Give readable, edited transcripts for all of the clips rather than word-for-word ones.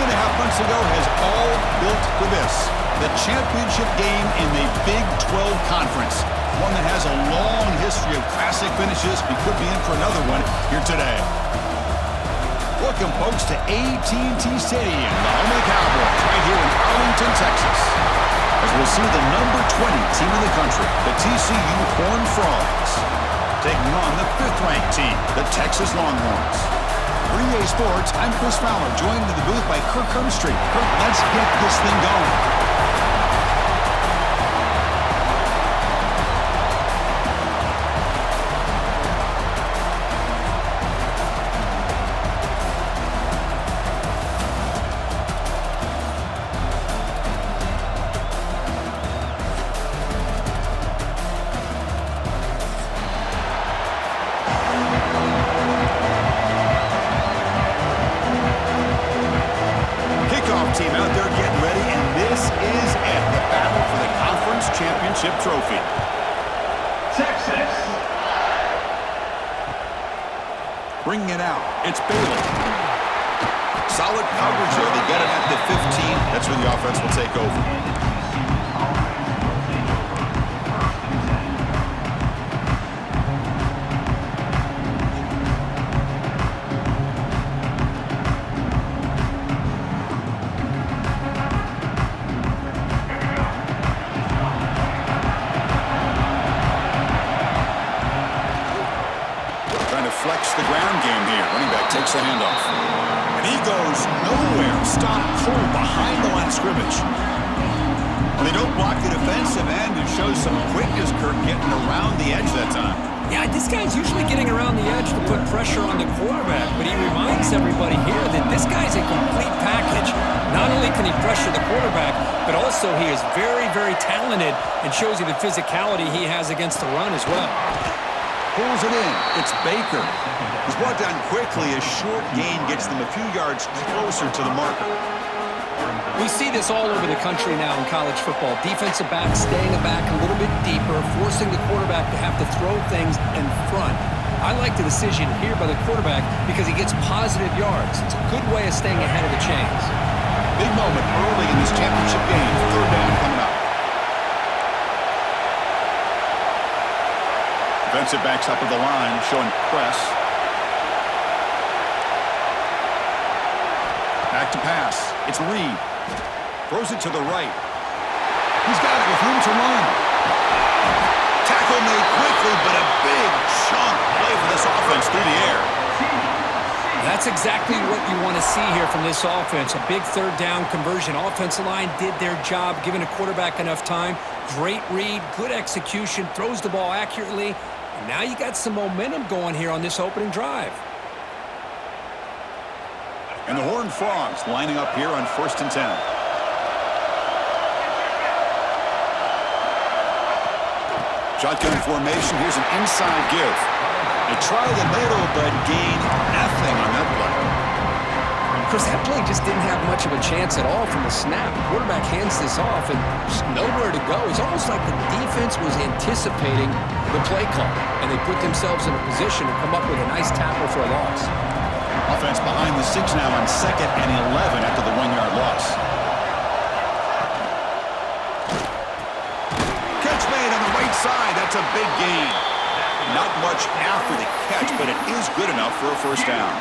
3.5 months ago has all built to this. The championship game in the Big 12 Conference. One that has a long history of classic finishes. We could be in for another one here today. Welcome, folks, to AT&T Stadium, the home of the Cowboys, right here in Arlington, Texas. As we'll see the number 20 team in the country, the TCU Hornfrogs, taking on the 5th-ranked team, the Texas Longhorns. For EA Sports, I'm Chris Fowler, joined in the booth by Kirk Hermstreet. Kirk, let's get this thing going. Team out there getting ready, and this is it, the battle for the conference championship trophy. Texas. Bringing it out, it's Bailey. Solid coverage there. They get it at the 15. That's where the offense will take over. Flex the ground game here. Running back takes the handoff. And he goes nowhere. Stop cold behind the line of scrimmage. And they don't block the defensive end. It shows some quickness, Kirk, getting around the edge that time. Yeah, this guy's usually getting around the edge to put pressure on the quarterback, but he reminds everybody here that this guy's a complete package. Not only can he pressure the quarterback, but also he is very, very talented and shows you the physicality he has against the run as well. Pulls it in. It's Baker. He's brought down quickly. A short gain gets them a few yards closer to the marker. We see this all over the country now in college football. Defensive backs staying back a little bit deeper, forcing the quarterback to have to throw things in front. I like the decision here by the quarterback because he gets positive yards. It's a good way of staying ahead of the chains. Big moment early in this championship game. 3rd down coming up. Defensive backs up at the line, showing press. Back to pass. It's Reed. Throws it to the right. He's got it with room to run. Tackle made quickly, but a big chunk play for this offense through the air. That's exactly what you want to see here from this offense. A big 3rd down conversion. Offensive line did their job, giving a quarterback enough time. Great read, good execution, throws the ball accurately. And now you got some momentum going here on this opening drive. And the Horned Frogs lining up here on 1st and 10. Shotgun formation. Here's an inside give. They try the middle, but gain nothing on that play. Chris, that play just didn't have much of a chance at all from the snap. Quarterback hands this off and just nowhere to go. It's almost like the defense was anticipating the play call, and they put themselves in a position to come up with a nice tackle for a loss. Offense behind the 6 now on 2nd and 11 after the 1-yard loss. Catch made on the right side. That's a big gain. Not much after the catch, but it is good enough for a 1st down.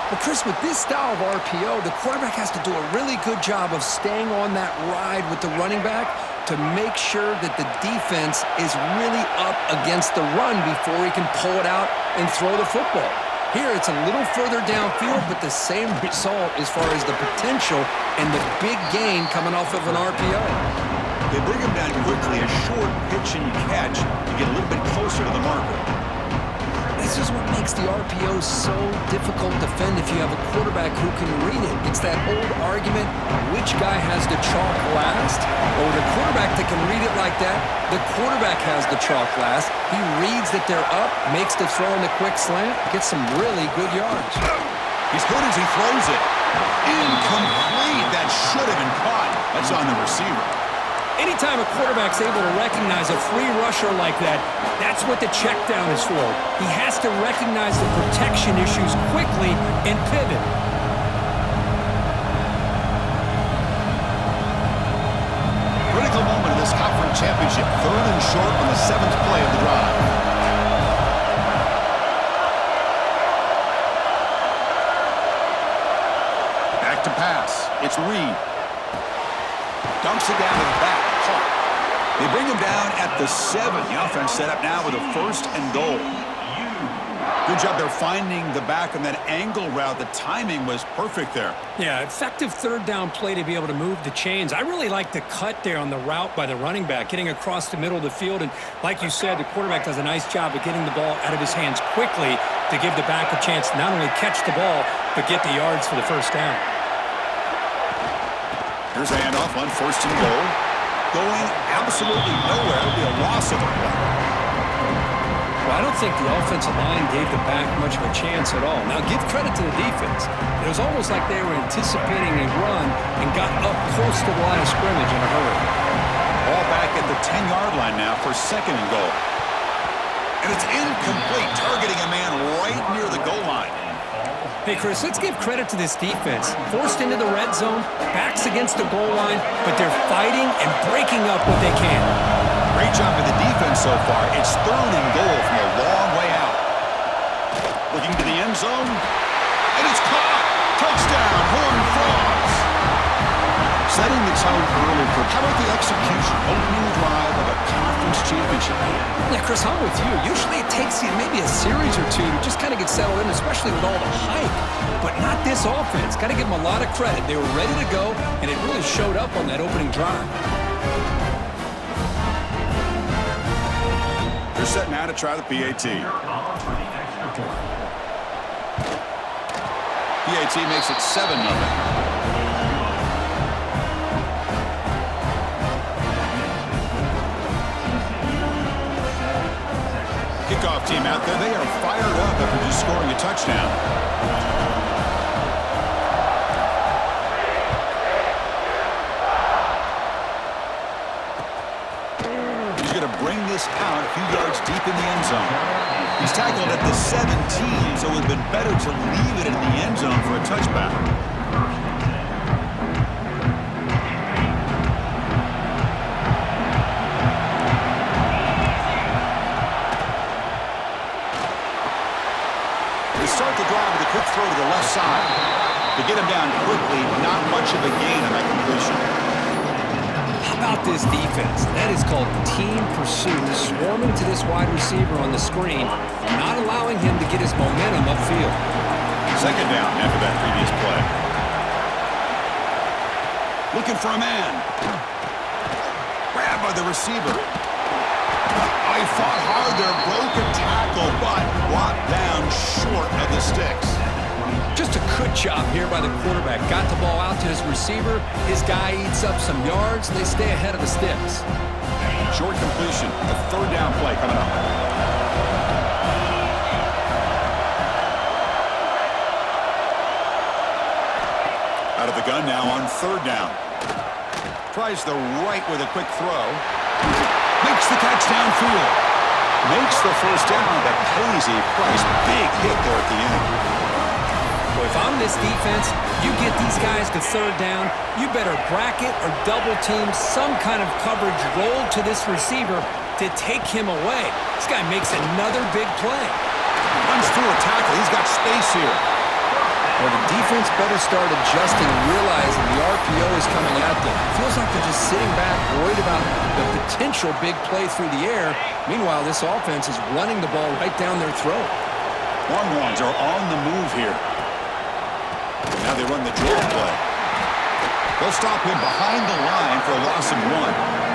Well, Chris, with this style of RPO, the quarterback has to do a really good job of staying on that ride with the running back to make sure that the defense is really up against the run before he can pull it out and throw the football. Here, it's a little further downfield, but the same result as far as the potential and the big gain coming off of an RPO. They bring him down quickly, a short pitch and catch to get a little bit closer to the marker. This is what makes the RPO so difficult to defend if you have a quarterback who can read it. It's that old argument, which guy has the chalk last? Or the quarterback that can read it like that, the quarterback has the chalk last. He reads that they're up, makes the throw in the quick slant, gets some really good yards. He's good as he throws it. Incomplete. That should have been caught. That's on the receiver. Anytime a quarterback's able to recognize a free rusher like that, that's what the check down is for. He has to recognize the protection issues quickly and pivot. championship. 3rd and short on the 7th play of the drive. Back to pass. It's Reed. Dunks it down to the back. Caught. They bring him down at the 7. The offense set up now with a 1st and goal. Good job there finding the back on that angle route. The timing was perfect there. Yeah, effective 3rd down play to be able to move the chains. I really like the cut there on the route by the running back, getting across the middle of the field. And like you said, the quarterback does a nice job of getting the ball out of his hands quickly to give the back a chance to not only catch the ball, but get the yards for the 1st down. Here's a handoff on 1st and goal. Going absolutely nowhere. It'll be a loss of the play. Well, I don't think the offensive line gave the back much of a chance at all. Now, give credit to the defense. It was almost like they were anticipating a run and got up close to the line of scrimmage in a hurry. Ball back at the 10-yard line now for 2nd and goal. And it's incomplete, targeting a man right near the goal line. Hey, Chris, let's give credit to this defense. Forced into the red zone, backs against the goal line, but they're fighting and breaking up what they can. Great job of the defense so far. It's 3rd and goal from a long way out. Looking to the end zone, and it's caught. Touchdown, Hornfrogs. Setting the tone early for how about the execution, opening drive of a conference championship game. Yeah, Chris, I'm with you. Usually it takes you maybe a series or two to just kind of get settled in, especially with all the hype. But not this offense. Got to give them a lot of credit. They were ready to go, and it really showed up on that opening drive. They're set now to try the PAT. PAT makes it 7-0. Kickoff team out there. They are fired up after just scoring a touchdown. He's going to bring this out a few yards deep in the end zone. He's tackled at the 17, so it would have been better to leave it in the end zone for a touchback. Start the drive with a quick throw to the left side. To get him down quickly, not much of a gain on that completion. How about this defense? That is called team pursuit, swarming to this wide receiver on the screen, not allowing him to get his momentum upfield. 2nd down after that previous play. Looking for a man. Grabbed by the receiver. I fought hard there, broke a tackle, but brought down short of the sticks. Just a good job here by the quarterback. Got the ball out to his receiver. His guy eats up some yards. They stay ahead of the sticks. Short completion. A 3rd down play coming up. Out of the gun now on 3rd down. Tries the right with a quick throw. Makes the catch downfield. Makes the 1st down, but pays a price. Big hit there at the end. Well, if I'm this defense, you get these guys to 3rd down, you better bracket or double team some kind of coverage roll to this receiver to take him away. This guy makes another big play. Runs through a tackle. He's got space here. Well, the defense better start adjusting and realizing the RPO is coming at them. Feels like they're just sitting back, worried about the potential big play through the air. Meanwhile, this offense is running the ball right down their throat. Longhorns are on the move here. Now they run the draw play. They'll stop him behind the line for a loss of 1.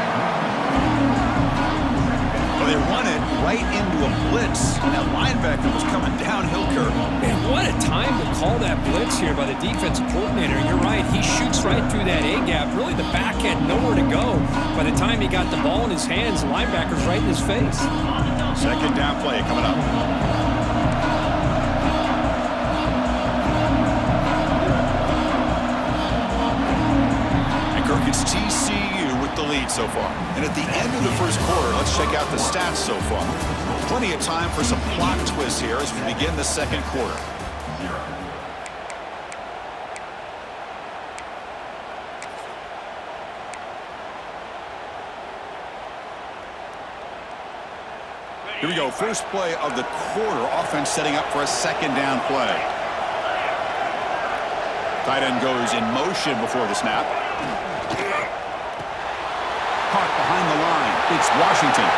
Well, they run it right into a blitz, and that linebacker was coming downhill curve. Man, what a time to call that blitz here by the defensive coordinator. You're right, he shoots right through that A-gap. Really, the back had nowhere to go. By the time he got the ball in his hands, the linebacker's right in his face. 2nd down play coming up. And Kirk, it's TCU with the lead so far. And at the end of the 1st quarter, let's check out the stats so far. Plenty of time for some plot twists here as we begin the 2nd quarter. Here we go, first play of the quarter. Offense setting up for a second down play. Tight end goes in motion before the snap. Caught behind the line. It's Washington.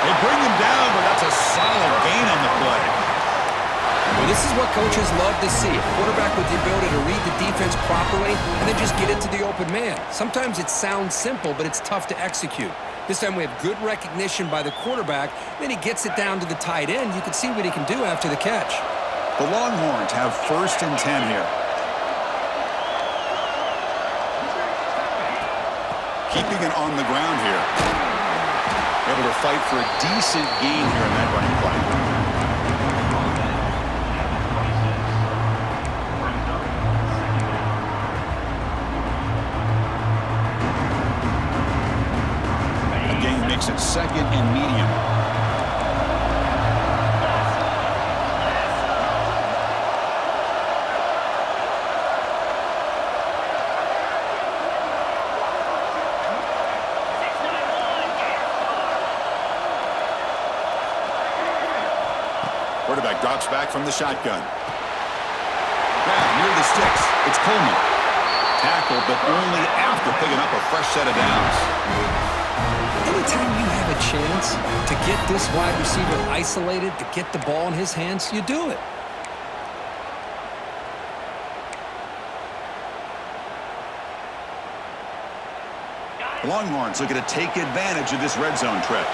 They bring him down, but that's a solid gain on the play. Well, this is what coaches love to see. A quarterback with the ability to read the defense properly and then just get into the open man. Sometimes it sounds simple, but it's tough to execute. This time we have good recognition by the quarterback. Then he gets it down to the tight end. You can see what he can do after the catch. The Longhorns have 1st and 10 here. Keeping it on the ground here. Able to fight for a decent gain here in that running play. A gain makes it 2nd and medium. Quarterback drops back from the shotgun. Grab near the sticks. It's Coleman. Tackled, but only after picking up a fresh set of downs. Anytime you have a chance to get this wide receiver isolated, to get the ball in his hands, you do it. The Longhorns looking to take advantage of this red zone trip.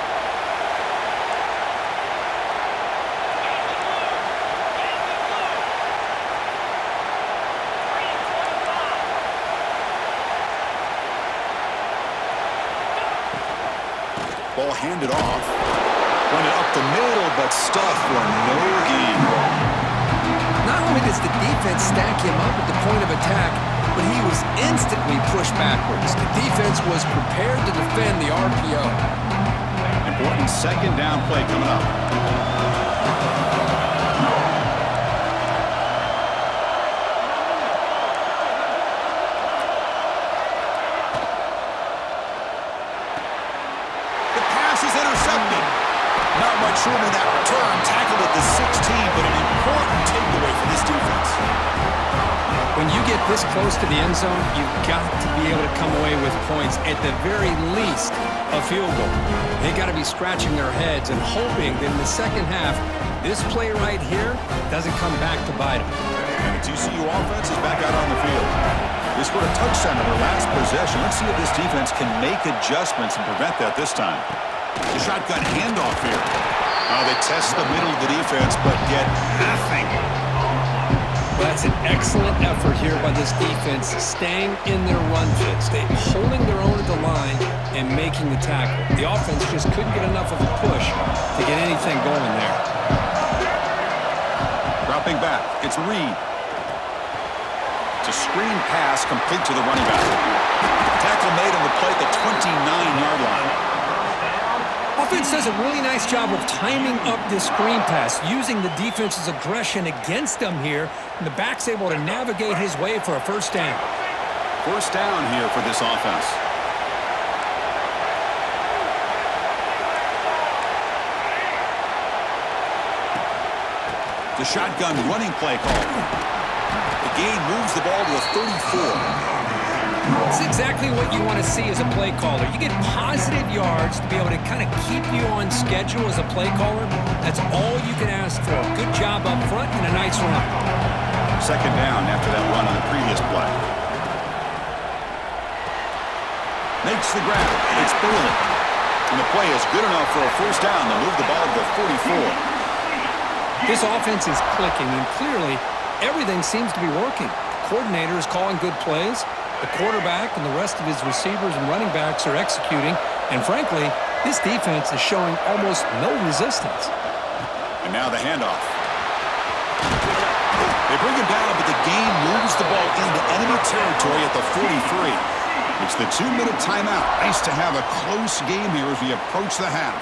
Ball handed off. Run it up the middle, but stuffed for no gain. Not only does the defense stack him up at the point of attack, but he was instantly pushed backwards. The defense was prepared to defend the RPO. Important second down play coming up. Showing that return, tackled at the 16, but an important takeaway for this defense. When you get this close to the end zone, you've got to be able to come away with points, at the very least, a field goal. They got to be scratching their heads and hoping that in the second half, this play right here doesn't come back to bite them. And the TCU offense is back out on the field. They scored a touchdown in their last possession. Let's see if this defense can make adjustments and prevent that this time. The shotgun handoff here. They test the middle of the defense, but get nothing. Well, that's an excellent effort here by this defense, staying in their run fits. They holding their own at the line and making the tackle. The offense just couldn't get enough of a push to get anything going there. Dropping back, it's Reed. It's a screen pass complete to the running back. Tackle made on the play at the 29-yard line. Offense does a really nice job of timing up this screen pass, using the defense's aggression against them here, and the back's able to navigate his way for a first down. First down here for this offense. The shotgun running play call. The gain moves the ball to the 34. It's exactly what you want to see as a play caller. You get positive yards to be able to kind of keep you on schedule as a play caller. That's all you can ask for. Good job up front and a nice run. Second down after that run on the previous play. Makes the grab. It's Burley. And the play is good enough for a first down to move the ball to the 44. This offense is clicking, and clearly everything seems to be working. The coordinator is calling good plays. The quarterback and the rest of his receivers and running backs are executing. And frankly, this defense is showing almost no resistance. And now the handoff. They bring him down, but the gain moves the ball into enemy territory at the 43. It's the 2-minute timeout. Nice to have a close game here as we approach the half.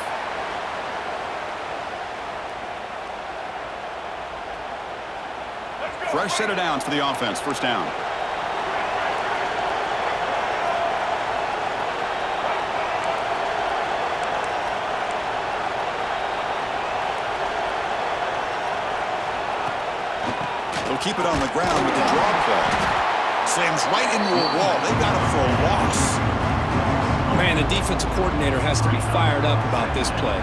Fresh set of downs for the offense. First down. He'll keep it on the ground with the draw play. Slams right into a wall. They got him for a loss. Man, the defensive coordinator has to be fired up about this play.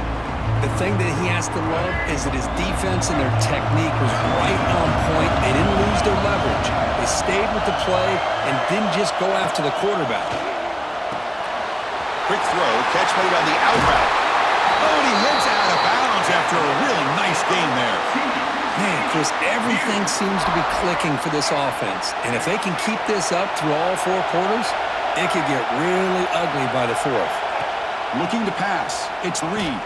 The thing that he has to love is that his defense and their technique was right on point. They didn't lose their leverage. They stayed with the play and didn't just go after the quarterback. Quick throw, catch made on the out route. Oh, and he heads out of bounds after a really nice game there. Man, Chris, everything seems to be clicking for this offense. And if they can keep this up through all 4 quarters, it could get really ugly by the 4th. Looking to pass. It's Reed.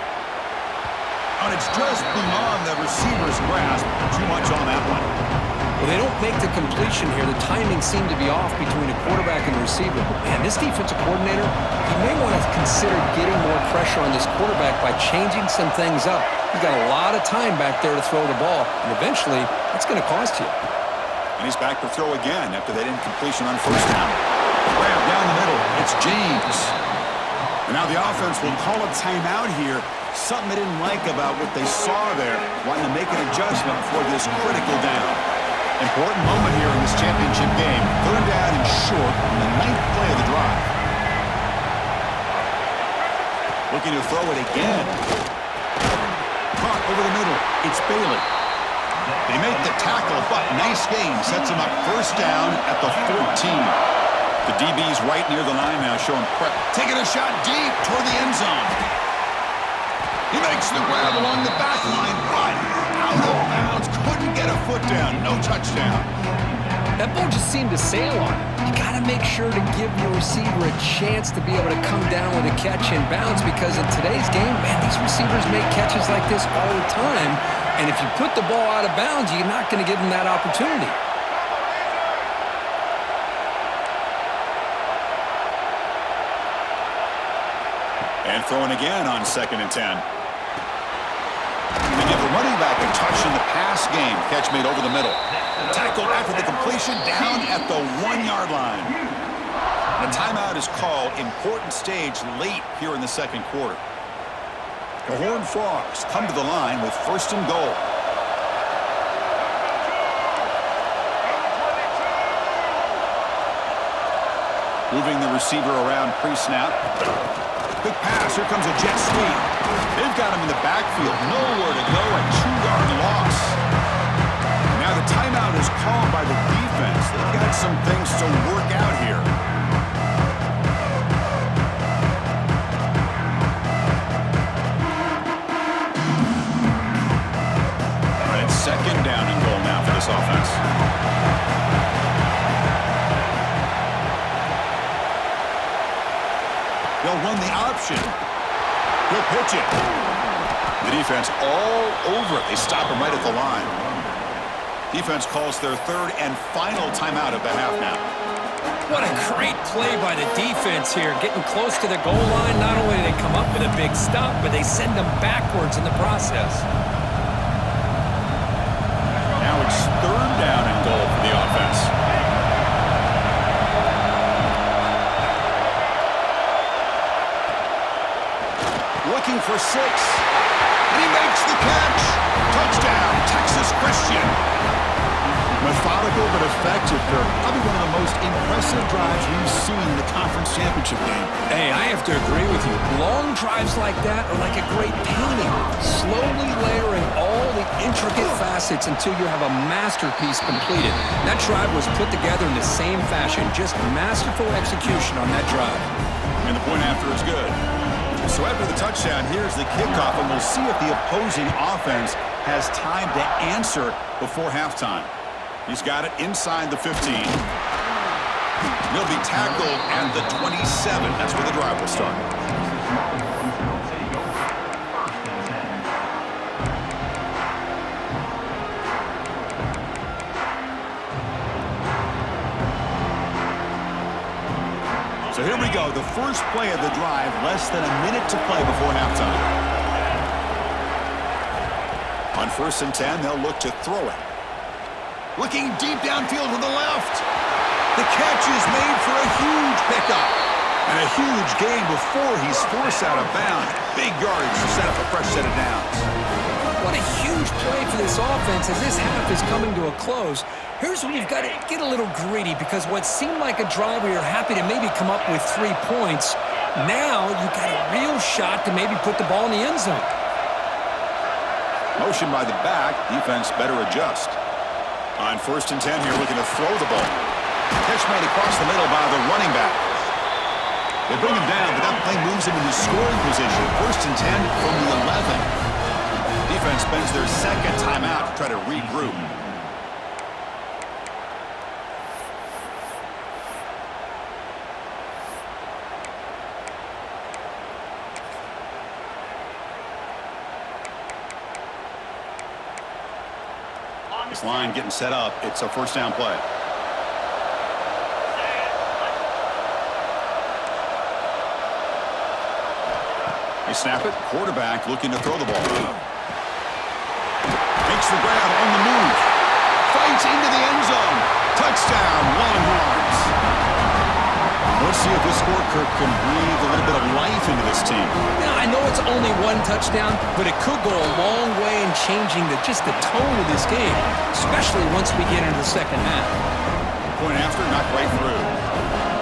And it's just beyond the receiver's grasp. Too much on that one. Well, they don't make the completion here. The timing seemed to be off between a quarterback and the receiver. But, man, this defensive coordinator, he may want to consider getting more pressure on this quarterback by changing some things up. He's got a lot of time back there to throw the ball, and eventually that's going to cost you. And he's back to throw again after that incompletion on first down. Grab down the middle. It's James. And now the offense will call a timeout here. Something they didn't like about what they saw there, wanting to make an adjustment for this critical down. Important moment here in this championship game. 3rd down and short on the 9th play of the drive. Looking to throw it again. Caught over the middle. It's Bailey. They make the tackle, but nice game. Sets him up 1st down at the 14. The DB's right near the line now, showing prep. Taking a shot deep toward the end zone. He makes the grab along the back line, but out of bounds. Couldn't get a foot down. No touchdown. That ball just seemed to sail on him. You got to make sure to give your receiver a chance to be able to come down with a catch and bounce, because in today's game, man, these receivers make catches like this all the time. And if you put the ball out of bounds, you're not going to give them that opportunity. And throwing again on 2nd and 10. They give the running back a touch in the pass game. Catch made over the middle. Tackled after the completion, down at the 1-yard line. And a timeout is called. Important stage late here in the 2nd quarter. The Hornfrogs come to the line with 1st and goal. Moving the receiver around pre-snap. Quick pass. Here comes a jet sweep. They've got him in the backfield. Nowhere to go. A 2-yard loss. Now the timeout is called by the defense. They've got some things to work out here. All right, it's 2nd down and goal now for this offense. They'll run the option. He'll pitch it. The defense all over it. They stop him right at the line. Defense calls their 3rd and final timeout of the half now. What a great play by the defense here. Getting close to the goal line, not only do they come up with a big stop, but they send them backwards in the process. Now it's 3rd down and goal for the offense. Looking for 6. And he makes the catch. Touchdown, Texas Christian. Methodical but effective for probably one of the most impressive drives we've seen in the conference championship game. Hey, I have to agree with you. Long drives like that are like a great painting. Slowly layering all the intricate facets until you have a masterpiece completed. That drive was put together in the same fashion. Just masterful execution on that drive. And the point after is good. So after the touchdown, here's the kickoff, and we'll see if the opposing offense has time to answer before halftime. He's got it inside the 15. He'll be tackled at the 27. That's where the drive will start. So here we go, the first play of the drive, less than a minute to play before halftime. On 1st and 10, they'll look to throw it. Looking deep downfield to the left. The catch is made for a huge pickup. And a huge gain before he's forced out of bounds. Big yardage to set up a fresh set of downs. What a huge play for this offense as this half is coming to a close. Here's where you've got to get a little greedy because what seemed like a drive where you're happy to maybe come up with 3 points, now you've got a real shot to maybe put the ball in the end zone. Motion by the back. Defense better adjust. On 1st and 10 here, looking to throw the ball. Catch made across the middle by the running back. They bring him down, but that play moves him into scoring position. 1st and 10 from the 11. Defense spends their second timeout to try to regroup. This line getting set up. It's a 1st down play. They snap it. Quarterback looking to throw the ball. Makes the grab on the move. Fights into the end zone. Touchdown, Longhorns. Let's see if this score, Kirk, can breathe a little bit of life into this team. Now, I know it's only 1 touchdown, but it could go a long way in changing just the tone of this game, especially once we get into the second half. Point after, knocked right through.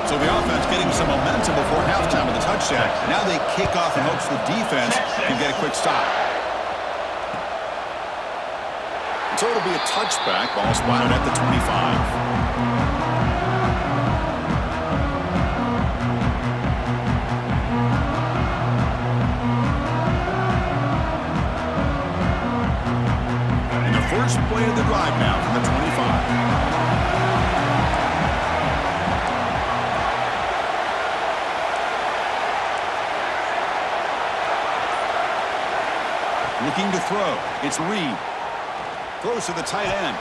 So the offense getting some momentum before halftime with a touchdown. Now they kick off in hopes the defense can get a quick stop. So it'll be a touchback. Ball spotted at the 25. First play of the drive now from the 25. Looking to throw. It's Reed. Throws to the tight end.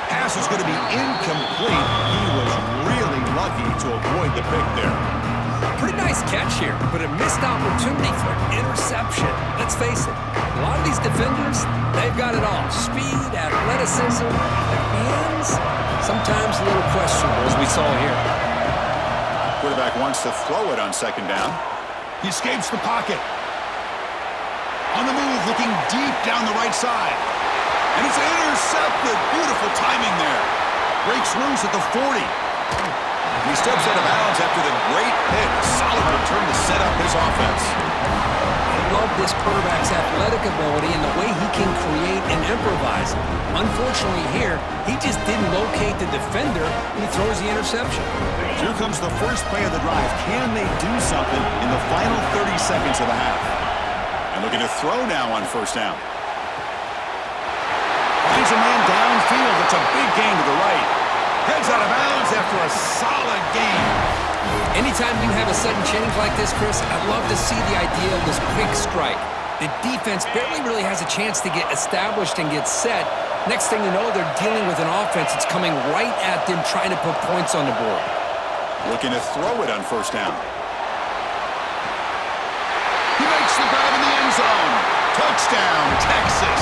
Pass is going to be incomplete. He was really lucky to avoid the pick there. Pretty nice catch here, but a missed opportunity for an interception. Let's face it, a lot of these defenders, they've got it all. Speed, athleticism, their hands, sometimes a little questionable, as we saw here. Quarterback wants to throw it on 2nd down. He escapes the pocket. On the move, looking deep down the right side. And it's intercepted. Beautiful timing there. Breaks loose at the 40. He steps out of bounds after the great pick. Solid return to set up his offense. I love this quarterback's athletic ability and the way he can create and improvise. Unfortunately here, he just didn't locate the defender and he throws the interception. Here comes the first play of the drive. Can they do something in the final 30 seconds of the half? And looking to throw now on 1st down. Finds a man downfield. It's a big gain to the right. Heads out of bounds after a solid game. Anytime you have a sudden change like this, Chris, I'd love to see the idea of this quick strike. The defense barely really has a chance to get established and get set. Next thing you know, they're dealing with an offense that's coming right at them, trying to put points on the board. Looking to throw it on 1st down. He makes the grab in the end zone. Touchdown, Texas.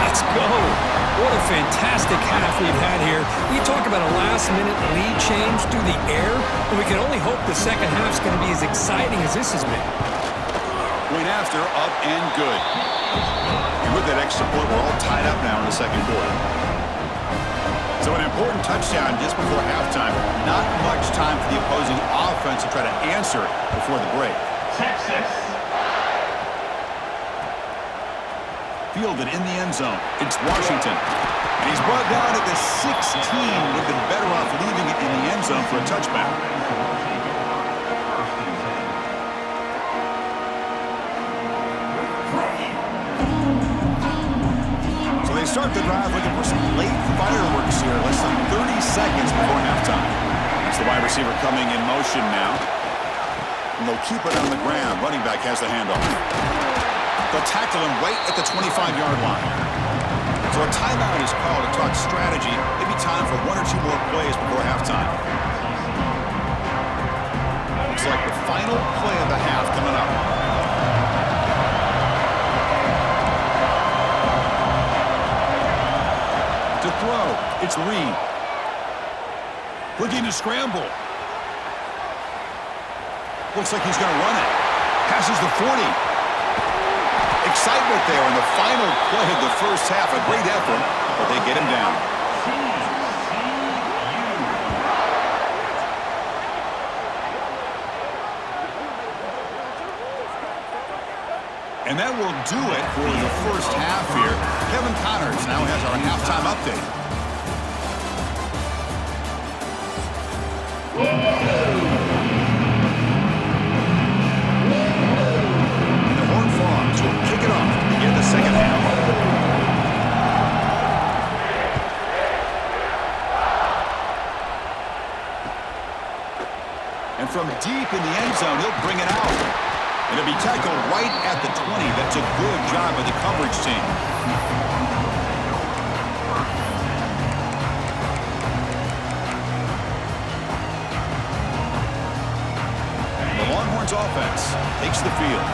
Let's go. What a fantastic half we've had here. We talk about a last-minute lead change through the air, and we can only hope the second half's going to be as exciting as this has been. Point after, up and good. And with that extra point, we're all tied up now in the 2nd quarter. So an important touchdown just before halftime. Not much time for the opposing offense to try to answer before the break. Texas. Fielded in the end zone. It's Washington. And he's brought down at the 16. Would have been better off leaving it in the end zone for a touchback. So they start the drive looking for some late fireworks here. Less than 30 seconds before halftime. It's the wide receiver coming in motion now. And they'll keep it on the ground. Running back has the handoff. They'll tackle him right at the 25-yard line. So a timeout is called to talk strategy. Maybe time for 1 or 2 more plays before halftime. Looks like the final play of the half coming up. To throw, it's Reed. Looking to scramble. Looks like he's going to run it. Passes the 40. Excitement there in the final play of the first half. A great effort, but they get him down. And that will do it for the first half here. Kevin Connors now has our halftime update. The Hornfrogs will kick it off to begin the second half. And from deep in the end zone, he'll bring it out. And it'll be tackled right at the 20. That's a good job by the coverage team. The Longhorns offense takes the field,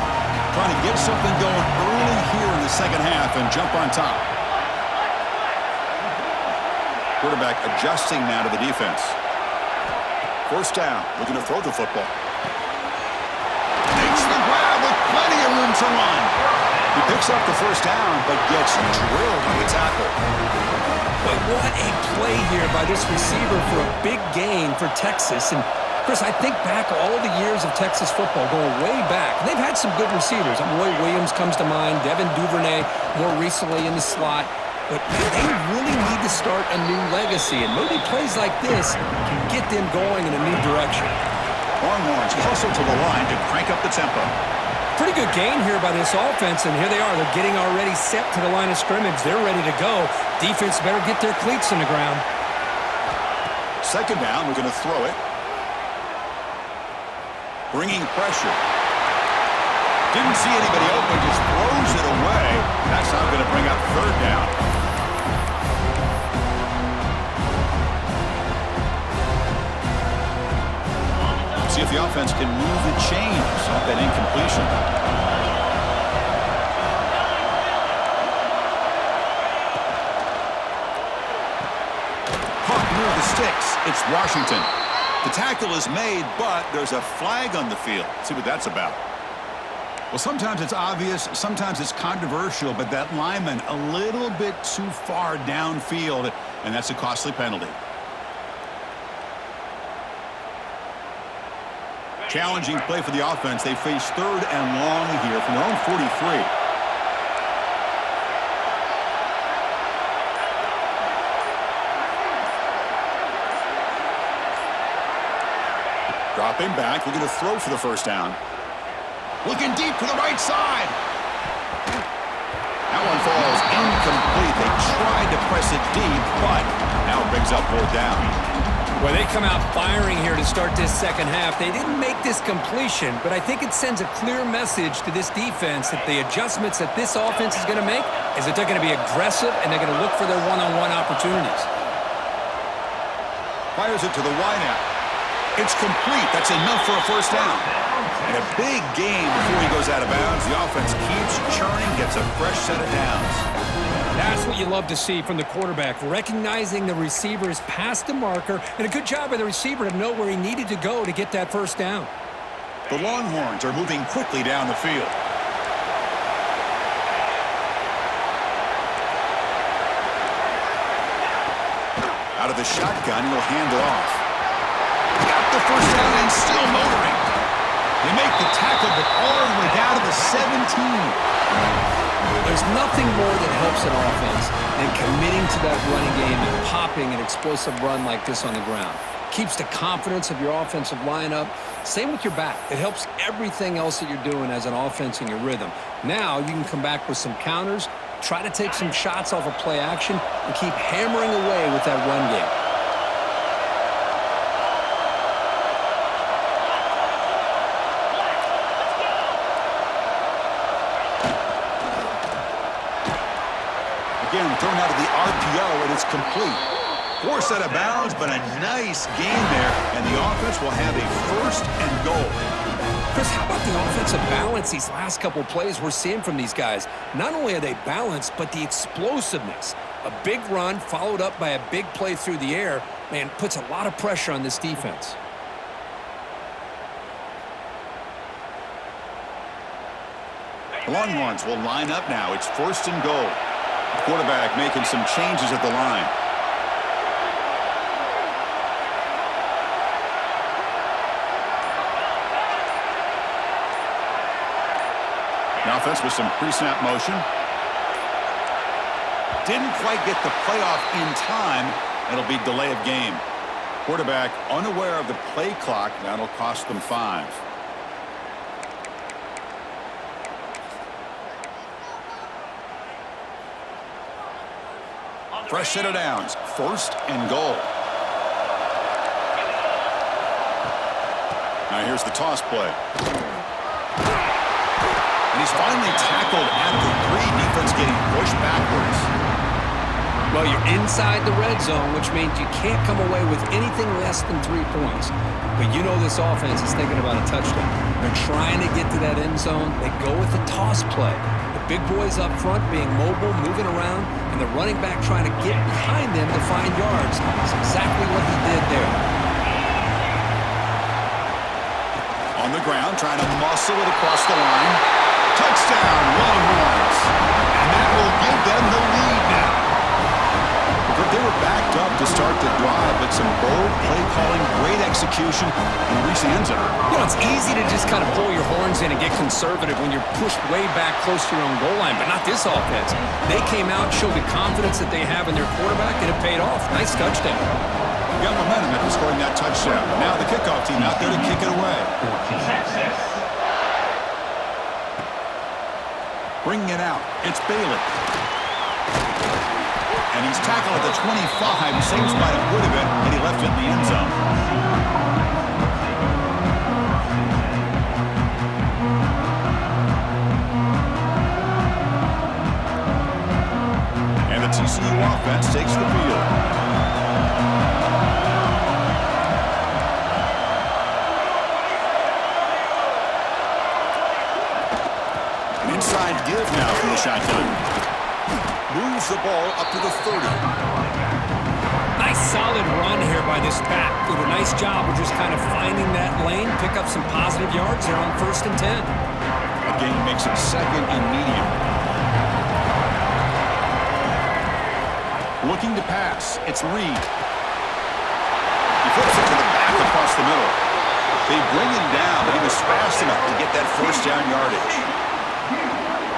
trying to get something going early here in the second half and jump on top. Quarterback adjusting now to the defense. First down, looking to throw the football. Makes the grab with plenty of room to run. He picks up the first down, but gets drilled on the tackle. But what a play here by this receiver for a big gain for Texas. And Chris, I think back all the years of Texas football, going way back. They've had some good receivers. Roy Williams comes to mind, Devin Duvernay more recently in the slot. But they really need to start a new legacy, and maybe plays like this can get them going in a new direction. Longhorns hustle to the line to crank up the tempo. Pretty good gain here by this offense, and here they are. They're getting already set to the line of scrimmage. They're ready to go. Defense better get their cleats in the ground. Second down, we're going to throw it. Bringing pressure. Didn't see anybody open, just throws it away. That's now going to bring up third down. See if the offense can move the chains off that incompletion. Caught near the sticks. It's Washington. The tackle is made, but there's a flag on the field. Let's see what that's about. Well, sometimes it's obvious, sometimes it's controversial, but that lineman a little bit too far downfield, and that's a costly penalty. Challenging play for the offense. They face third and long here from their own 43. Dropping back, looking to throw for the first down. Looking deep to the right side. That one falls incomplete. They tried to press it deep, but now it brings up fourth down. Well, they come out firing here to start this second half. They didn't make this completion, but I think it sends a clear message to this defense that the adjustments that this offense is going to make is that they're going to be aggressive and they're going to look for their one-on-one opportunities. Fires it to the wideout. It's complete. That's enough for a first down. And a big gain before he goes out of bounds. The offense keeps churning, gets a fresh set of downs. That's what you love to see from the quarterback, recognizing the receiver is past the marker, and a good job by the receiver to know where he needed to go to get that first down. The Longhorns are moving quickly down the field. Out of the shotgun, he'll hand it off. Got the first down and still motoring. They make the tackle, but all the way down to the 17. There's nothing more that helps an offense than committing to that running game and popping an explosive run like this on the ground. Keeps the confidence of your offensive lineup. Same with your back. It helps everything else that you're doing as an offense in your rhythm. Now you can come back with some counters, try to take some shots off of play action, and keep hammering away with that run game. Again, thrown out of the RPO, and it's complete. Forced out of bounds, but a nice gain there, and the offense will have a first and goal. Chris, how about the offensive balance these last couple plays we're seeing from these guys? Not only are they balanced, but the explosiveness. A big run followed up by a big play through the air, man, puts a lot of pressure on this defense. The Longhorns will line up now. It's first and goal. Quarterback making some changes at the line. The offense with some pre-snap motion. Didn't quite get the playoff in time. It'll be delay of game. Quarterback unaware of the play clock. That'll cost them 5. Fresh set of downs. 1st and goal. Now here's the toss play. And he's finally tackled at the 3. Defense getting pushed backwards. Well, you're inside the red zone, which means you can't come away with anything less than 3 points. But you know this offense is thinking about a touchdown. They're trying to get to that end zone. They go with the toss play. The big boys up front being mobile, moving around, and the running back trying to get behind them to find yards. That's exactly what he did there. On the ground, trying to muscle it across the line. Touchdown, Longhorns. And that will give them the lead now. They were backed up to start the drive, but some bold play calling, great execution, and reach the end zone. You know, it's easy to just kind of pull your horns in and get conservative when you're pushed way back close to your own goal line, but not this offense. They came out, showed the confidence that they have in their quarterback, and it paid off. Nice touchdown. Got momentum after scoring that touchdown. Now the kickoff team out there to kick it away. Bringing it out. It's Bailey. And he's tackled at the 25. Same spot it would have been, and he left it in the end zone. And the TCU offense takes the field. An inside give now from the shotgun. Moves the ball up to the 30. Nice solid run here by this back. Did a nice job of just kind of finding that lane, pick up some positive yards there on 1st and 10. That gain makes it 2nd and medium. Looking to pass. It's Reed. He flips it to the back across the middle. They bring him down, but he was fast enough to get that 1st down yardage.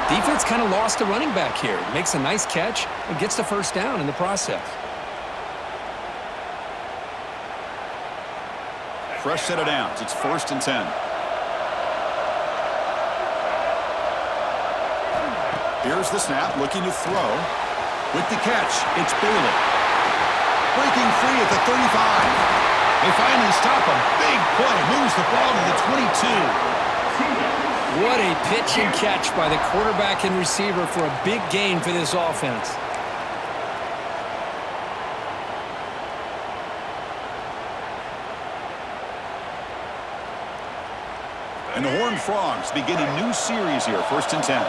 Defense kind of lost a running back here. Makes a nice catch and gets the 1st down in the process. Fresh set of downs. It's 1st and 10. Here's the snap, looking to throw. With the catch, it's Bailey. Breaking free at the 35. They finally stop him. Big play. Moves the ball to the 22. What a pitch and catch by the quarterback and receiver for a big gain for this offense. And the Hornfrogs begin a new series here, 1st and 10.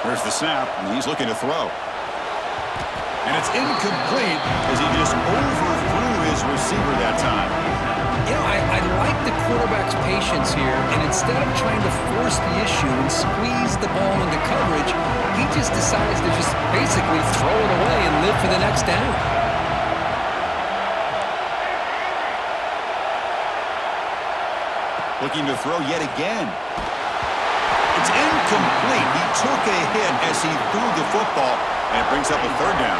Here's the snap, and he's looking to throw. And it's incomplete as he just overthrew his receiver that time. You know, I like the quarterback's patience here, and instead of trying to force the issue and squeeze the ball into coverage, he just decides to just basically throw it away and live for the next down. Looking to throw yet again. It's incomplete. He took a hit as he threw the football, and it brings up a 3rd down.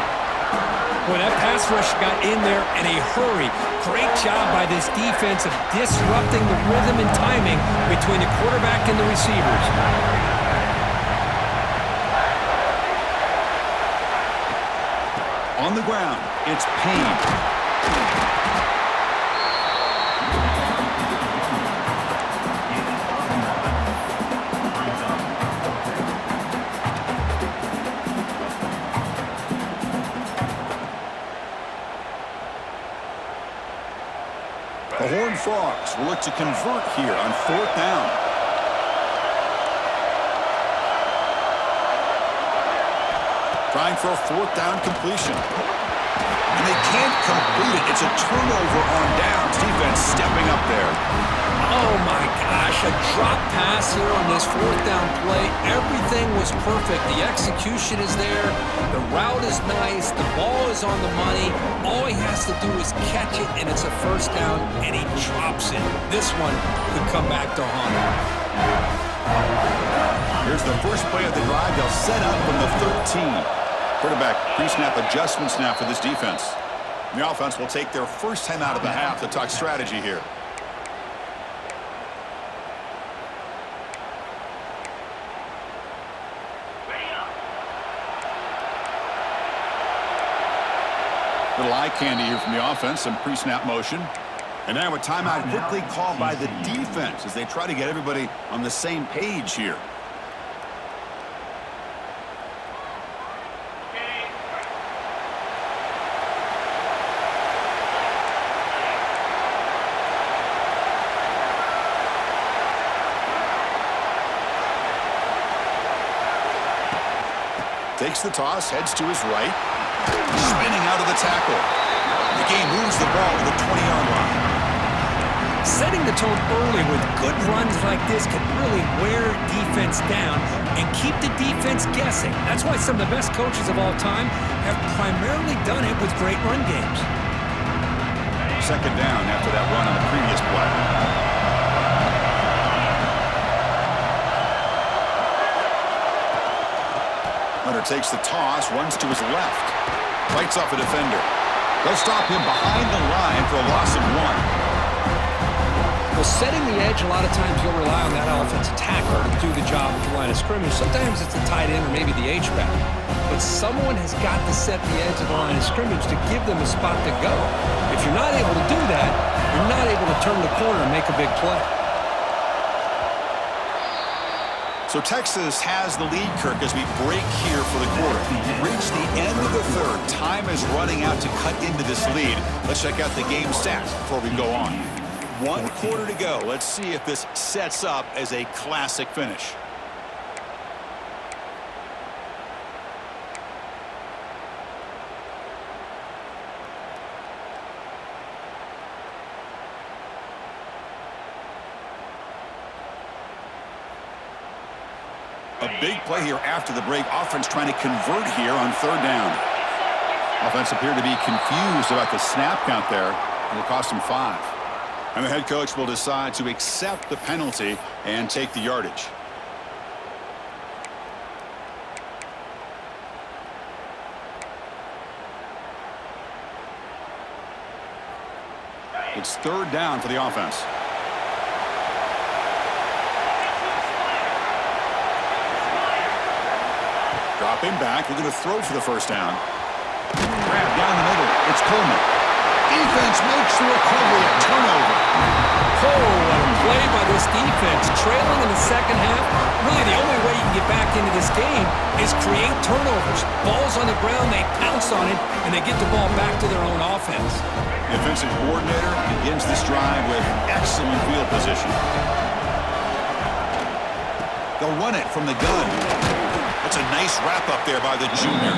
Boy, that pass rush got in there in a hurry. Great job by this defense of disrupting the rhythm and timing between the quarterback and the receivers. On the ground, it's Payne. The Hornfrogs will look to convert here on 4th down. Trying for a 4th down completion. And they can't complete it. It's a turnover on downs. Defense stepping up there. Oh, my gosh, a drop pass here on this fourth down play. Everything was perfect. The execution is there. The route is nice. The ball is on the money. All he has to do is catch it, and it's a first down, and he drops it. This one could come back to haunt him. Here's the first play of the drive. They'll set up from the 13. Quarterback pre-snap adjustments now for this defense. The offense will take their first time out of the half to talk strategy here. Little eye candy here from the offense, some pre-snap motion. And now a timeout quickly called by the defense as they try to get everybody on the same page here. Takes the toss, heads to his right. Spinning out of the tackle. The game moves the ball to the 20-yard line. Setting the tone early with good runs like this can really wear defense down and keep the defense guessing. That's why some of the best coaches of all time have primarily done it with great run games. Second down after that run on the previous play. Hunter takes the toss, runs to his left. Fights off a defender. They'll stop him behind the line for a loss of 1. Well, setting the edge, a lot of times you'll rely on that offensive tackle to do the job at the line of scrimmage. Sometimes it's the tight end or maybe the H-back. But someone has got to set the edge of the line of scrimmage to give them a spot to go. If you're not able to do that, you're not able to turn the corner and make a big play. So Texas has the lead, Kirk, as we break here for the quarter. Reach the end of the third. Time is running out to cut into this lead. Let's check out the game stats before we go on. 1 quarter to go. Let's see if this sets up as a classic finish. A big play here after the break. Offense trying to convert here on third down. Offense appeared to be confused about the snap count there. It'll cost him 5. And the head coach will decide to accept the penalty and take the yardage. It's third down for the offense. Dropping back, they're going to throw for the first down. Grab down the middle, it's Coleman. Defense makes the recovery, a turnover. Oh, what a play by this defense. Trailing in the second half, really the only way you can get back into this game is create turnovers. Ball's on the ground, they pounce on it, and they get the ball back to their own offense. The offensive coordinator begins this drive with excellent field position. They'll run it from the gun. That's a nice wrap-up there by the junior.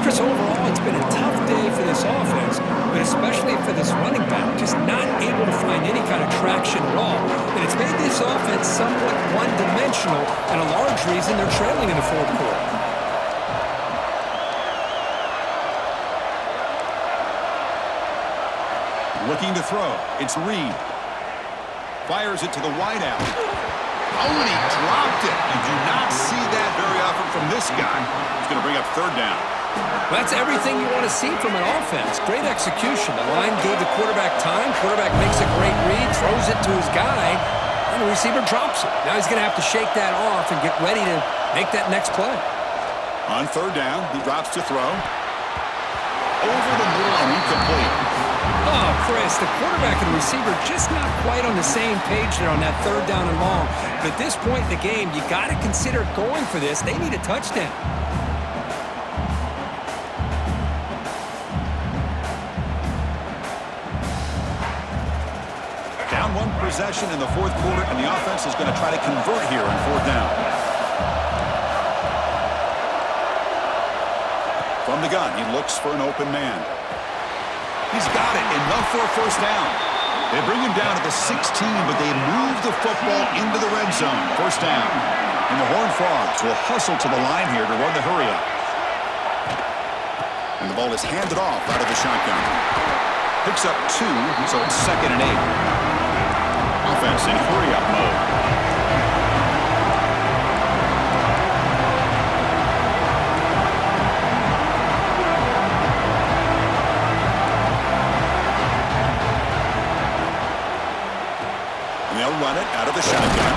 Chris, overall, it's been a tough day for this offense, but especially for this running back, just not able to find any kind of traction at all. And it's made this offense somewhat one-dimensional, and a large reason they're trailing in the fourth quarter. Looking to throw. It's Reed. Fires it to the wideout. Oh, and he dropped it. You do not see that very often from this guy. He's going to bring up third down. That's everything you want to see from an offense. Great execution. The line gave the quarterback time. Quarterback makes a great read, throws it to his guy, and the receiver drops it. Now he's going to have to shake that off and get ready to make that next play. On third down, he drops to throw. Over the middle and incomplete. Oh, Chris, the quarterback and the receiver just not quite on the same page there on that third down and long. But at this point in the game, you got to consider going for this. They need a touchdown. Down 1 possession in the fourth quarter, and the offense is going to try to convert here on fourth down. From the gun, he looks for an open man. He's got it, enough for a first down. They bring him down at the 16, but they move the football into the red zone. First down. And the Hornfrogs will hustle to the line here to run the hurry-up. And the ball is handed off out of the shotgun. Picks up 2, so it's 2nd and 8. Offense in hurry-up mode. And they'll run it out of the shotgun.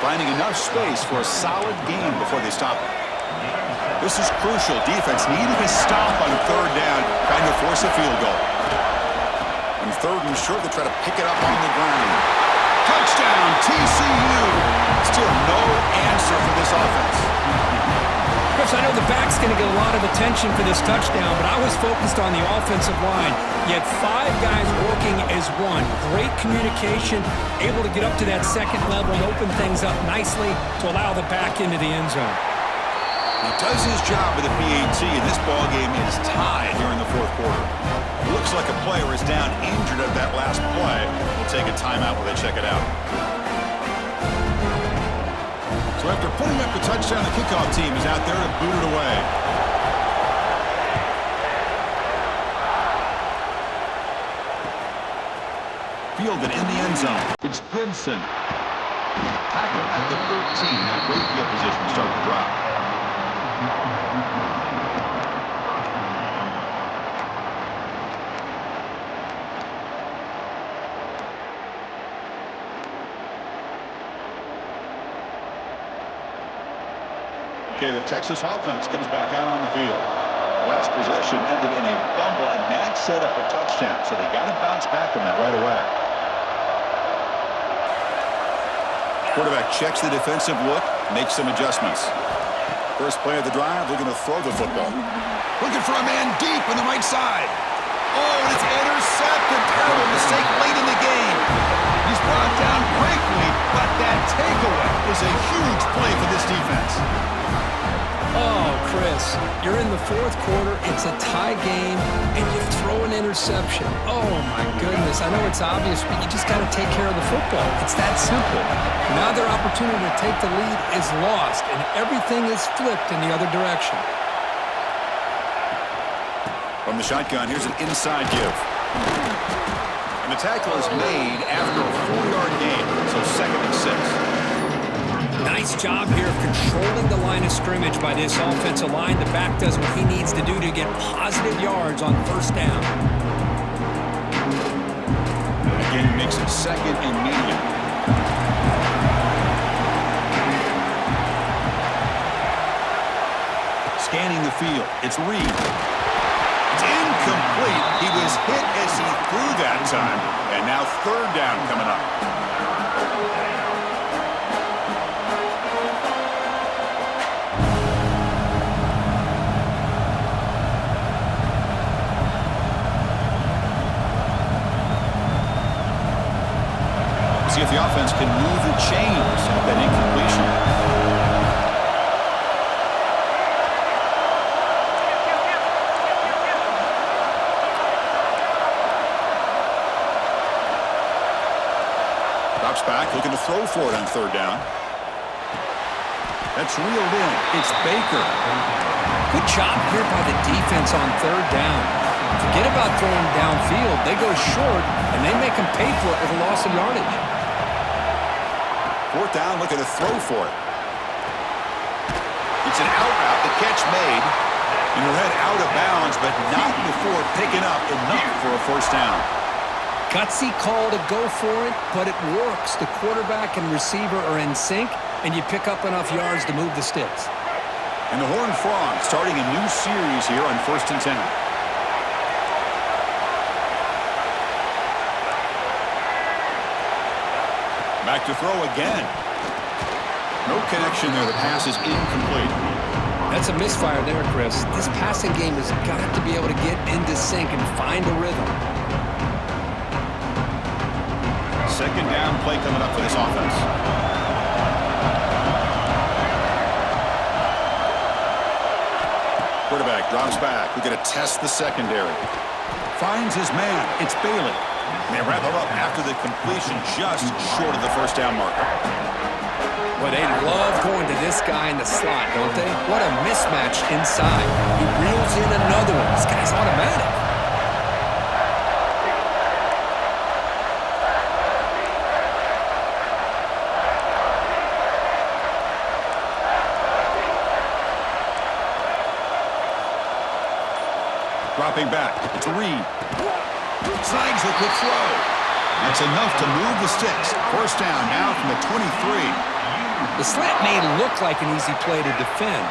Finding enough space for a solid gain before they stop it. This is crucial. Defense needing a stop on 3rd down, trying to force a field goal. And 3rd and short, they try to pick it up on the ground. Touchdown, TCU. Still no answer for this offense. Chris, I know the back's going to get a lot of attention for this touchdown, but I was focused on the offensive line. You had 5 guys working as one. Great communication, able to get up to that 2nd level and open things up nicely to allow the back into the end zone. He does his job with the PAT, and this ball game is tied here in the 4th quarter. It looks like a player is down injured at that last play. We'll take a timeout while they check it out. So after putting up the touchdown, the kickoff team is out there to boot it away. Fielded in the end zone. It's Gibson. Tackle at the 13. Now great field position to start the drive. Okay, the Texas offense comes back out on the field. Last possession ended in a fumble, and that set up a touchdown, so they got to bounce back from that right away. Quarterback checks the defensive look, makes some adjustments. First play of the drive, looking to throw the football. Looking for a man deep on the right side. Oh, and it's intercepted. Terrible mistake late in the game. He's brought down quickly, but that takeaway is a huge play for this defense. Oh, Chris, you're in the 4th quarter, it's a tie game, and you throw an interception. Oh, my goodness. I know it's obvious, but you just got to take care of the football. It's that simple. Now their opportunity to take the lead is lost, and everything is flipped in the other direction. From the shotgun, here's an inside give. And the tackle is made after a 4-yard gain, so 2nd and 6. Nice job here of controlling the line of scrimmage by this offensive line. The back does what he needs to do to get positive yards on 1st down. Again, makes it 2nd and medium. Scanning the field. It's Reed. It's incomplete. He was hit as he threw that time. And now 3rd down coming up. See if the offense can move the chains of that incompletion. Drops back, looking to throw for it on 3rd down. That's reeled in. It's Baker. Good job here by the defense on 3rd down. Forget about throwing downfield. They go short, and they make them pay for it with a loss of yardage. 4th down, looking to throw for it. It's an out route, the catch made. And he'll head out of bounds, but not before picking up enough for a 1st down. Gutsy call to go for it, but it works. The quarterback and receiver are in sync, and you pick up enough yards to move the sticks. And the Hornfrogs starting a new series here on 1st and 10. Back to throw again. No connection there. The pass is incomplete. That's a misfire there, Chris. This passing game has got to be able to get into sync and find a rhythm. 2nd down play coming up for this offense. Quarterback drops back. We're going to test the secondary. Finds his man. It's Bailey. They wrap it up after the completion just short of the first down marker. Well, they love going to this guy in the slot, don't they? What a mismatch inside. He reels in another one. This guy's automatic. Dropping back to Reed. Snags the quick throw. That's enough to move the sticks. First down now from the 23. The slant may look like an easy play to defend,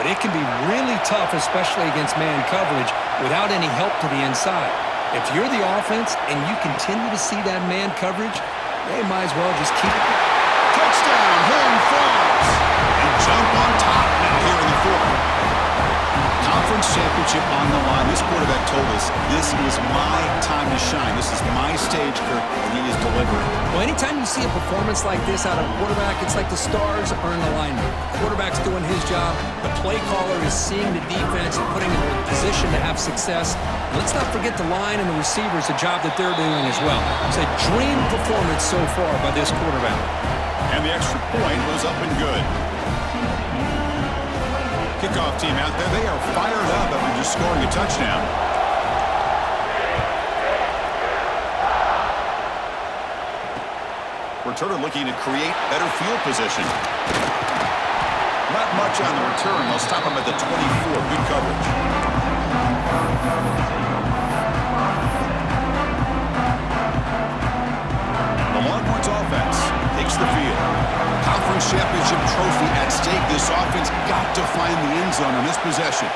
but it can be really tough, especially against man coverage, without any help to the inside. If you're the offense and you continue to see that man coverage, they might as well just keep it. Touchdown, Hornfrogs! And jump on top now here in the fourth. Conference championship on the line. This quarterback told us, this is my time to shine. This is my stage, Kirk, and he is delivering. Well, anytime you see a performance like this out of a quarterback, it's like the stars are in alignment. The quarterback's doing his job. The play caller is seeing the defense and putting him in a position to have success. And let's not forget the line and the receivers, the job that they're doing as well. It's a dream performance so far by this quarterback. And the extra point was up and good. Kickoff team out there, they are fired up after just scoring a touchdown. Returner looking to create better field position. Not much on the return. They'll stop him at the 24. Good coverage. The Longhorns offense takes the field. Conference championship trophy at stake. This offense got to find the end zone on this possession.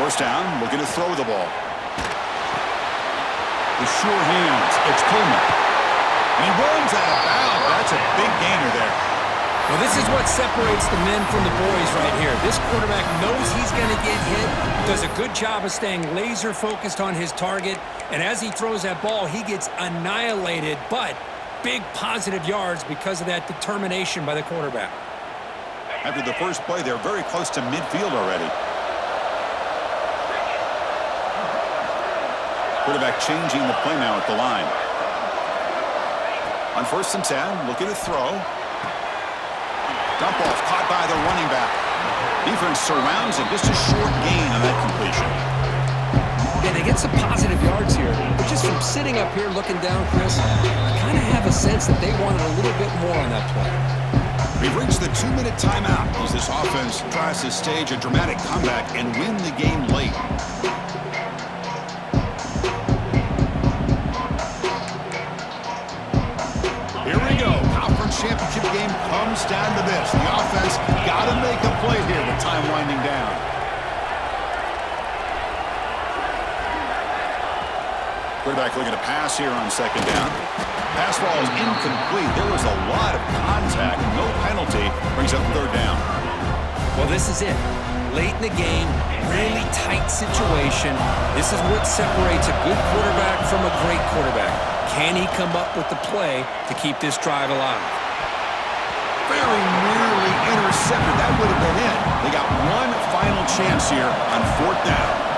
First down, looking to throw the ball. The sure hands. It's Coleman. And he runs out of bounds. That's a big gainer there. Well, this is what separates the men from the boys right here. This quarterback knows he's going to get hit, does a good job of staying laser focused on his target, and as he throws that ball, he gets annihilated, but big positive yards because of that determination by the quarterback. After the first play, they're very close to midfield already. Quarterback changing the play now at the line. On 1st and 10, looking to throw. Dump off, caught by the running back. Defense surrounds it, just a short gain on that completion. Yeah, they get some positive yards here, but just from sitting up here looking down, Chris, I kind of have a sense that they wanted a little bit more on that play. We've reached the 2-minute timeout as this offense tries to stage a dramatic comeback and win the game late. Here we go. Conference championship game comes down to this. The offense got to make a play here with time winding down. Quarterback looking to pass here on 2nd down. Pass ball is incomplete. There was a lot of contact. No penalty. Brings up 3rd down. Well, this is it. Late in the game, really tight situation. This is what separates a good quarterback from a great quarterback. Can he come up with the play to keep this drive alive? Very nearly intercepted. That would have been it. They got one final chance here on 4th down.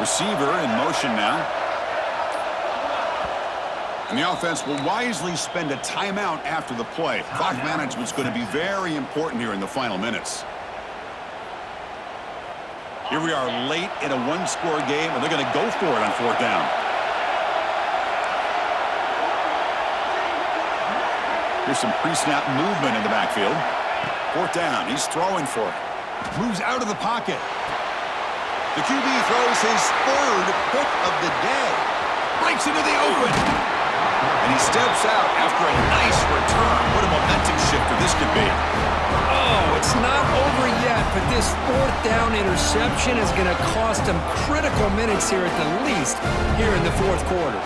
Receiver in motion now. And the offense will wisely spend a timeout after the play. Clock management is going to be very important here in the final minutes. Here we are late in a one-score game, and they're going to go for it on 4th down. Here's some pre-snap movement in the backfield. 4th down. He's throwing for it. Moves out of the pocket. The QB throws his 3rd pick of the day. Breaks into the open. And he steps out after a nice return. What a momentum shifter this could be. Oh, it's not over yet, but this 4th down interception is going to cost them critical minutes here at the least here in the fourth quarter.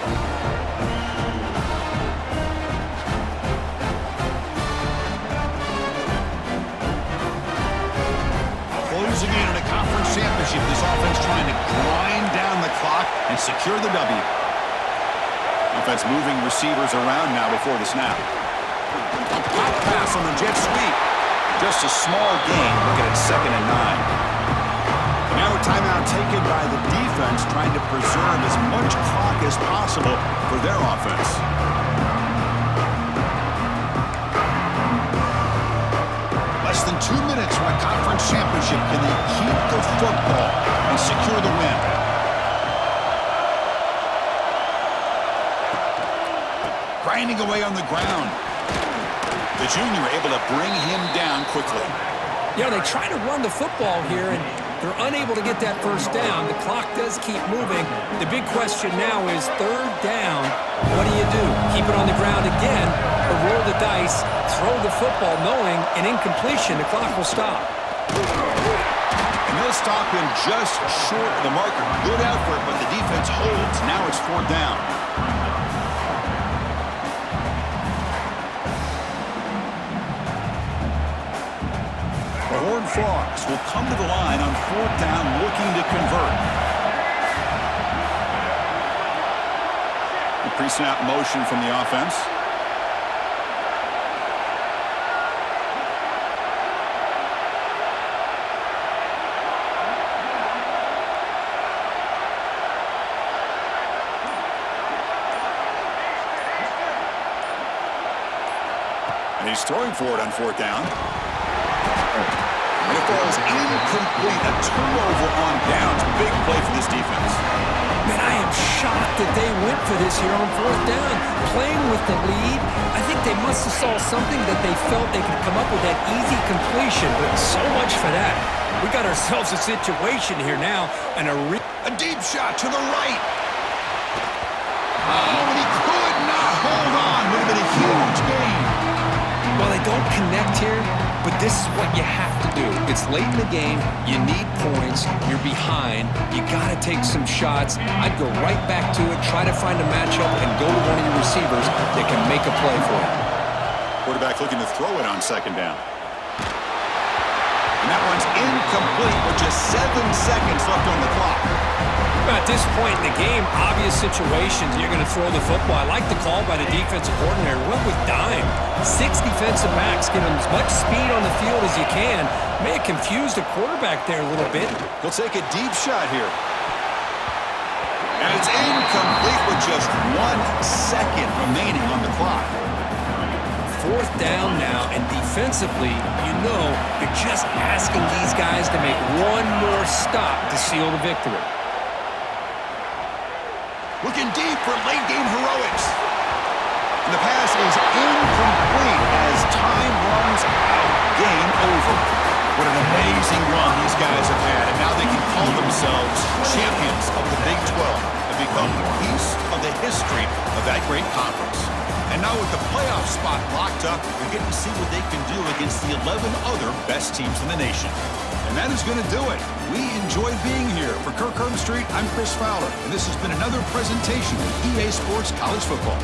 Closing in on a conference championship, this offense trying to grind down the clock and secure the W. Offense moving receivers around now before the snap. A pop pass on the jet sweep. Just a small gain. Look at it, 2nd and 9. And now a timeout taken by the defense, trying to preserve as much clock as possible for their offense. Less than 2 minutes from a conference championship. Can they keep the football and secure the win? Grinding away on the ground. The junior able to bring him down quickly. Yeah, they try to run the football here, and they're unable to get that first down. The clock does keep moving. The big question now is 3rd down. What do? Keep it on the ground again, or roll the dice, throw the football, knowing an incompletion, the clock will stop. And they'll stop him just short of the marker. Good effort, but the defense holds. Now it's 4th down. The Hornfrogs will come to the line on 4th down, looking to convert. The pre-snap motion from the offense. And he's throwing for it on 4th down. And it falls incomplete. A turnover on downs. Big play for this defense. Man, I am shocked that they went for this here on 4th down. Playing with the lead, I think they must have saw something that they felt they could come up with that easy completion, but so much for that. We got ourselves a situation here now, and a deep shot to the right. Oh, and he could not hold on. Would have been a huge gain. Well, they don't connect here, but this is what you have to do. It's late in the game. You need points. You're behind. You got to take some shots. I'd go right back to it, try to find a matchup, and go to one of your receivers that can make a play for you. Quarterback looking to throw it on 2nd down. And that one's incomplete with just 7 seconds left on the clock. At this point in the game, obvious situations, you're going to throw the football. I like the call by the defensive coordinator. Went with dime. 6 defensive backs. Get them as much speed on the field as you can. May have confused the quarterback there a little bit. He'll take a deep shot here. And it's incomplete with just 1 second remaining on the clock. 4th down now, and defensively, you're just asking these guys to make one more stop to seal the victory. Looking deep for late-game heroics. And the pass is incomplete as time runs out. Game over. What an amazing run these guys have had, and now they can call themselves champions of the Big 12 and become a piece of the history of that great conference. And now with the playoff spot locked up, we're getting to see what they can do against the 11 other best teams in the nation. And that is going to do it. We enjoyed being here. For Kirk Street, I'm Chris Fowler, and this has been another presentation of EA Sports College Football.